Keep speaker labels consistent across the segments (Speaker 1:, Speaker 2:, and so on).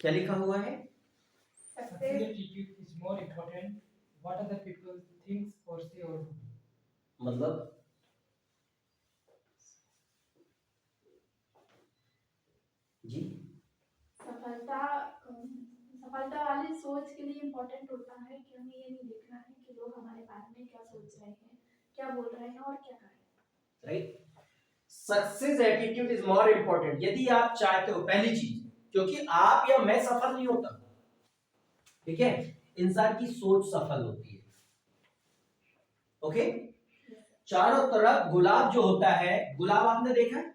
Speaker 1: क्या लिखा हुआ है?
Speaker 2: Success attitude is more important. What other people think or say or do.
Speaker 1: मतलब जी
Speaker 3: सफलता सफलता वाली सोच के लिए इम्पोर्टेंट होता है कि हमें ये नहीं देखना है कि लोग हमारे बारे में क्या सोच रहे हैं, क्या बोल रहे हैं और क्या कर रहे हैं।
Speaker 1: Right, success attitude is more important. यदि आप चाहते हो, पहली चीज, क्योंकि आप या मैं सफल नहीं होता, ठीक है, इंसान की सोच सफल होती है। ओके, चारों तरफ गुलाब जो होता है, गुलाब आपने देखा है,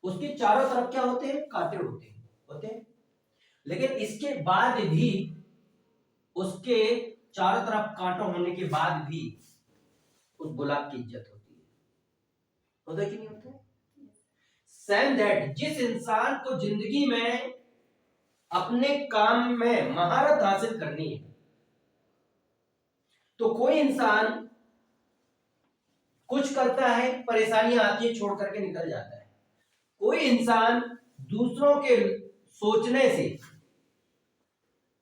Speaker 1: उसके चारों तरफ क्या होते हैं? कांटे होते हैं। लेकिन इसके बाद भी, उसके चारों तरफ कांटों होने के बाद भी उस गुलाब की इज्जत होती है। होता है कि नहीं होता है? सेम दैट, जिस इंसान को जिंदगी में अपने काम में महारत हासिल करनी है, तो कोई इंसान कुछ करता है, परेशानियां आती है, छोड़ करके निकल जाता है। कोई इंसान दूसरों के सोचने से,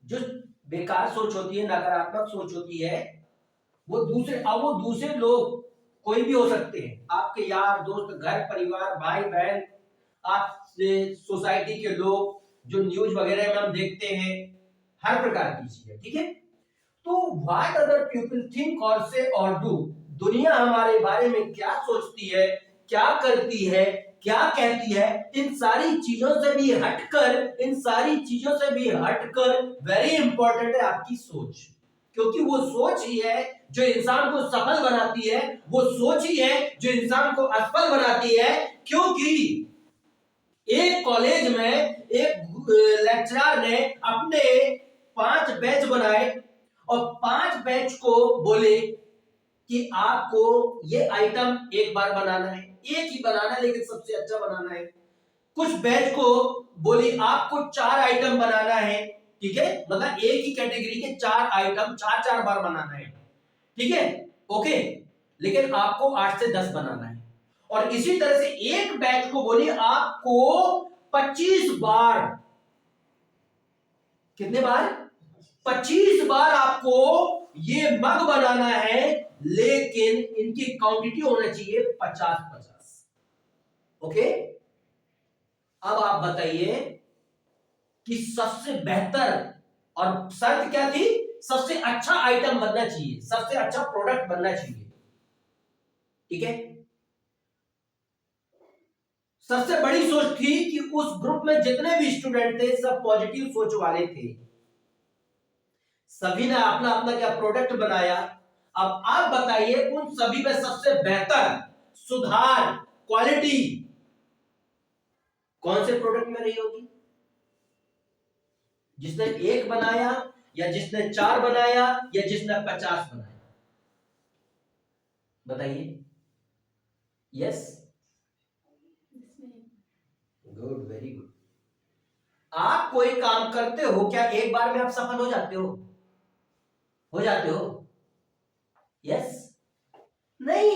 Speaker 1: जो बेकार सोच होती है, नकारात्मक सोच होती है, वो दूसरे लोग कोई भी हो सकते हैं, आपके यार दोस्त, घर परिवार, भाई बहन, आप सोसाइटी के लोग, जो न्यूज वगैरह में हम देखते हैं, हर प्रकार की चीजें, ठीक है। तो व्हाट अदर पीपल थिंक और से और डू, दुनिया हमारे बारे में क्या सोचती है, क्या करती है, क्या कहती है, इन सारी चीजों से भी हटकर वेरी इंपॉर्टेंट है आपकी सोच। क्योंकि वो सोच ही है जो इंसान को सफल बनाती है, वो सोच ही है जो इंसान को असफल बनाती है। क्योंकि एक कॉलेज में एक लेक्चरर ने अपने 5 बैच बनाए और 5 बैच को बोले कि आपको ये आइटम एक बार बनाना है, एक ही बनाना है, लेकिन सबसे अच्छा बनाना है। कुछ बैच को बोली आपको 4 आइटम बनाना है, ठीक है, मतलब एक ही कैटेगरी के 4 आइटम 4 बार बनाना है, ठीक है, ओके, लेकिन आपको 8 से 10 बनाना है। और इसी तरह से एक बैच को बोली आपको 25 बार, कितने बार? 25 बार आपको ये मग बनाना है, लेकिन इनकी क्वांटिटी होना चाहिए 50-50। ओके, अब आप बताइए कि सबसे बेहतर, और शर्त क्या थी? सबसे अच्छा आइटम बनना चाहिए, सबसे अच्छा प्रोडक्ट बनना चाहिए, ठीक है। सबसे बड़ी सोच थी कि उस ग्रुप में जितने भी स्टूडेंट थे, सब पॉजिटिव सोच वाले थे, सभी ने अपना अपना क्या प्रोडक्ट बनाया। अब आप बताइए उन सभी में सबसे बेहतर सुधार क्वालिटी कौन से प्रोडक्ट में रही होगी? जिसने 1 बनाया, या जिसने 4 बनाया, या जिसने 50 बनाया? बताइए। Yes, good, very good. आप कोई काम करते हो, क्या एक बार में आप सफल हो जाते हो? यस, नहीं।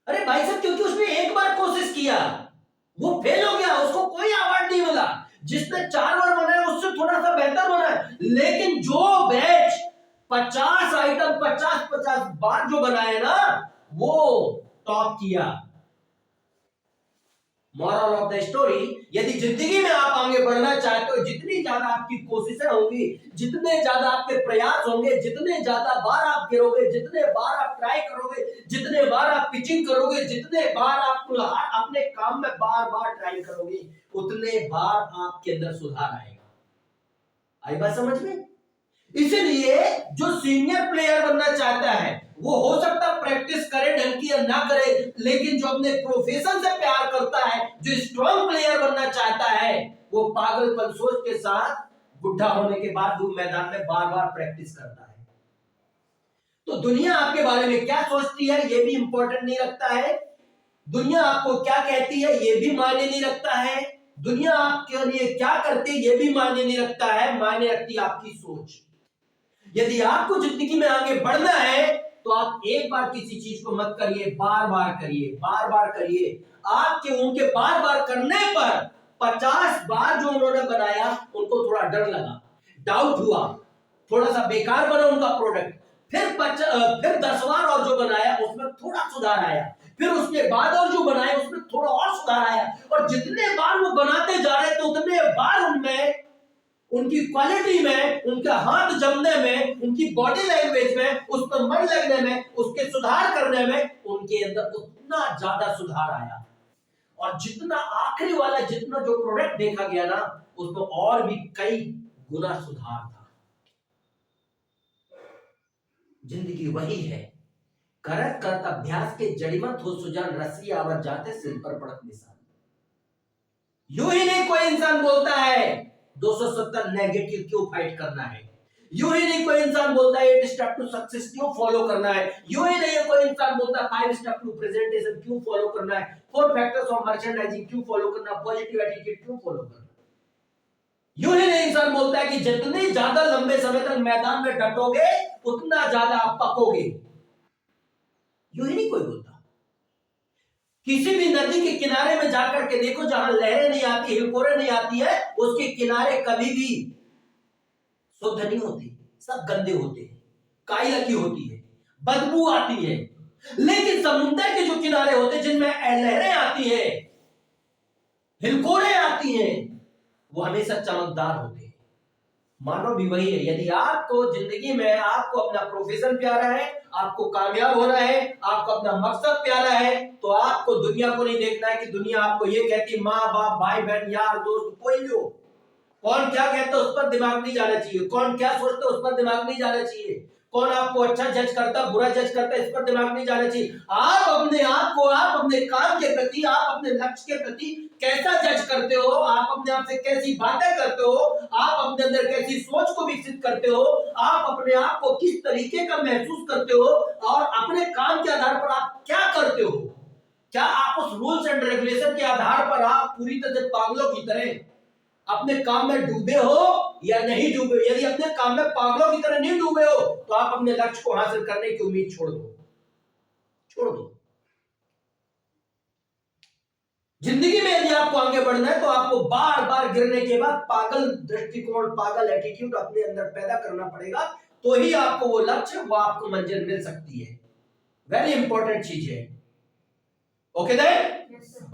Speaker 1: अरे भाई साहब, क्योंकि उसने एक बार कोशिश किया, वो फेल हो गया, उसको कोई अवार्ड नहीं मिला। जिसने 4 बार बनाया उससे थोड़ा सा बेहतर बना, लेकिन जो बैच 50 आइटम 50-50 बार जो बनाया ना, वो टॉप किया। मॉरल ऑफ द स्टोरी, यदि जिंदगी में आप आगे बढ़ना चाहते हो, जितनी ज्यादा आपकी कोशिशें होंगी, जितने ज्यादा आपके प्रयास होंगे, जितने ज्यादा बार आप गिरोगे, जितने बार आप ट्राई करोगे, जितने बार आप पिचिंग करोगे, जितने बार आप अपने काम में बार बार ट्राई करोगे, उतने बार आपके अंदर सुधार आएगा। आई बात समझ में? इसीलिए जो सीनियर प्लेयर बनना चाहता है, वो हो सकता प्रैक्टिस करे ढंग की या ना करे, लेकिन जो अपने प्रोफेशन से प्यार करता है, जो स्ट्रॉन्ग प्लेयर बनना चाहता है, वो पागलपन सोच के साथ बुढ़ा होने के बाद भी मैदान में बार बार प्रैक्टिस करता है। तो दुनिया आपके बारे में क्या सोचती है ये भी इंपॉर्टेंट नहीं रखता है, दुनिया आपको क्या कहती है ये भी मायने नहीं रखता है, दुनिया आपके लिए क्या करती है ये भी मायने नहीं रखता है, मायने रखती है आपकी सोच। यदि आपको जिंदगी में आगे बढ़ना है, तो आप एक बार किसी चीज को मत करिए, बार बार करिए, बार बार करिए। आपके उनके बार बार करने पर 50 बार जो उन्होंने बनाया उनको थोड़ा डर लगा, डाउट हुआ, थोड़ा सा बेकार बना उनका प्रोडक्ट। फिर 10 बार और जो बनाया उसमें थोड़ा सुधार आया, फिर उसके बाद और जो बनाया उसमें थोड़ा और सुधार आया, और जितने बार वो बनाते जा रहे थे उतने बार उनमें, उनकी क्वालिटी में, उनके हाथ जमने में, उनकी बॉडी लैंग्वेज में, उस पर मन लगने में, उसके सुधार करने में उनके अंदर उतना ज्यादा सुधार आया। और जितना आखिरी वाला जितना जो प्रोडक्ट देखा गया ना उसमें और भी कई गुना सुधार था। जिंदगी वही है, करत करत अभ्यास के जड़िमत हो सुजान, रस्सी आवर जाते सिर पर पड़त निशान। यूं ही नहीं कोई इंसान बोलता है 270 नेगेटिव क्यों फाइट करना है, यूं ही नहीं कोई इंसान बोलता है 8 स्टेप टू सक्सेस क्यों फॉलो करना है, यूं ही नहीं कोई इंसान बोलता है 5 स्टेप टू प्रेजेंटेशन क्यों फॉलो करना है, 4 फैक्टर्स ऑफ मर्चेंडाइजिंग क्यों फॉलो करना, पॉजिटिव एटीट्यूड क्यों फॉलो करना। यूं ही नहीं इंसान बोलता है कि जितने ज्यादा लंबे समय तक मैदान में डटोगे उतना ज्यादा आप पकोगे। यूं ही नहीं कोई बोलता। किसी भी नदी के किनारे में जाकर के देखो, जहां लहरें नहीं आती, हिलकोरें नहीं आती है, उसके किनारे कभी भी शुद्ध नहीं होती, सब गंदे होते हैं, काई लगी होती है, बदबू आती है। लेकिन समुद्र के जो किनारे होते हैं जिनमें लहरें आती है, हिलकोरें आती हैं, वो हमेशा चमकदार होते हैं। मानो भी वही है। यदि आपको जिंदगी में आपको अपना प्रोफेशन प्यारा है, आपको कामयाब होना है, आपको अपना मकसद प्यारा है, तो आपको दुनिया को नहीं देखना है कि दुनिया आपको ये कहती, माँ बाप भाई बहन यार दोस्त कोई भी हो, कौन क्या कहता है उस पर दिमाग नहीं जाना चाहिए, कौन क्या सोचता है उस पर दिमाग नहीं जाना चाहिए, कौन आपको अच्छा जज करता बुरा जज करता इस पर दिमाग नहीं जाना चाहिए। आप अपने आप को, आप अपने काम के प्रति, आप अपने लक्ष्य के प्रति कैसा जज करते हो, आप अपने आप से कैसी बातें करते हो, आप अपने अंदर कैसी सोच को विकसित करते हो, आप अपने आप को किस तरीके का महसूस करते हो, और अपने काम के आधार पर आप क्या करते हो। क्या आप उस रूल्स एंड रेगुलेशन के आधार पर आप पूरी तरह से पागलों की तरह अपने काम में डूबे हो या नहीं डूबे। यदि अपने काम में पागलों की तरह नहीं डूबे हो तो आप अपने लक्ष्य को हासिल करने की उम्मीद छोड़ दो। जिंदगी में यदि आपको आगे बढ़ना है तो आपको बार बार गिरने के बाद पागल दृष्टिकोण, पागल एटीट्यूड अपने अंदर पैदा करना पड़ेगा, तो ही आपको वो लक्ष्य, वो आपको मंजिल मिल सकती है। वेरी इंपॉर्टेंट चीज है। ओके देन,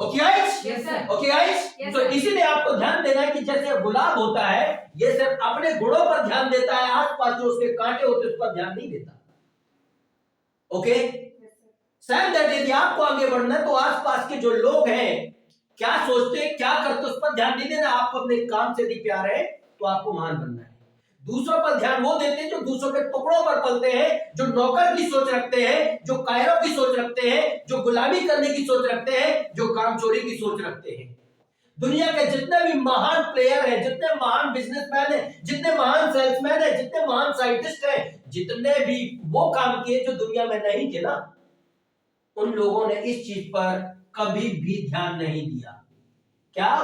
Speaker 1: ओके गाइस, तो इसीलिए आपको ध्यान देना है कि जैसे गुलाब होता है, ये सिर्फ अपने गुणों पर ध्यान देता है, आसपास जो उसके कांटे होते हैं उस पर ध्यान नहीं देता। ओके, सेम दैट यदि आपको आगे बढ़ना है तो आसपास के जो लोग हैं क्या सोचते हैं, क्या करते, उस पर ध्यान नहीं देना। आपको अपने काम से यदि प्यार है तो आपको महान बनना है। दूसरों पर ध्यान वो देते हैं जो दूसरों के टुकड़ों पर पलते हैं, जो नौकर की सोच रखते हैं, जो कायरों की सोच रखते हैं, जो गुलामी करने की सोच रखते हैं, जो काम चोरी की सोच रखते हैं। दुनिया के जितने भी महान प्लेयर हैं, जितने महान बिजनेसमैन हैं, जितने महान सेल्समैन हैं, जितने महान साइंटिस्ट हैं, जितने भी वो काम किए जो दुनिया में नहीं थे ना, उन लोगों ने इस चीज पर कभी भी ध्यान नहीं दिया। क्या?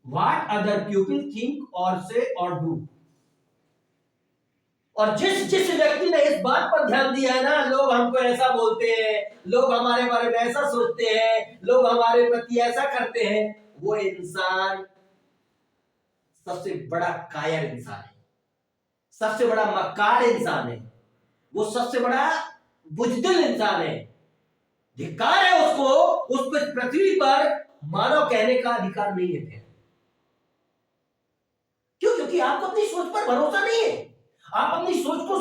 Speaker 1: व्हाट अदर पीपल थिंक और से और डू। और जिस व्यक्ति ने इस बात पर ध्यान दिया है ना, लोग हमको ऐसा बोलते हैं, लोग हमारे बारे में ऐसा सोचते हैं, लोग हमारे प्रति ऐसा करते हैं, वो इंसान सबसे बड़ा कायर इंसान है, सबसे बड़ा मक्कार इंसान है, वो सबसे बड़ा बुजदिल इंसान है। धिक्कार है उसको पृथ्वी पर मानव कहने का अधिकार नहीं है। फिर क्यों? क्योंकि आपको अपनी सोच पर भरोसा नहीं है। आप अपनी सोच को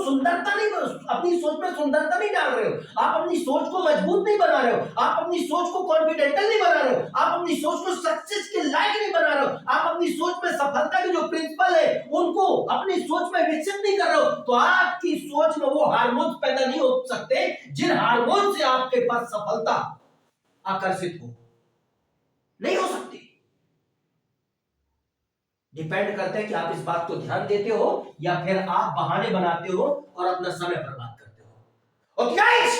Speaker 1: अपनी सोच में सुंदरता नहीं डाल रहे हो, आप अपनी सोच को मजबूत नहीं बना रहे हो, आप अपनी सोच को कॉन्फिडेंटल नहीं बना रहे हो, आप अपनी सोच को सक्सेस के लायक नहीं बना रहे हो, आप अपनी सोच में सफलता के जो प्रिंसिपल है उनको अपनी सोच में विकसित नहीं कर रहे हो, तो आपकी सोच में वो हार्मोन्स पैदा नहीं हो सकते जिन हार्मोन से आपके पास सफलता आकर्षित हो, नहीं हो सकती। डिपेंड करता है कि आप इस बात को ध्यान देते हो या फिर आप बहाने बनाते हो और अपना समय बर्बाद करते हो। Okay guys,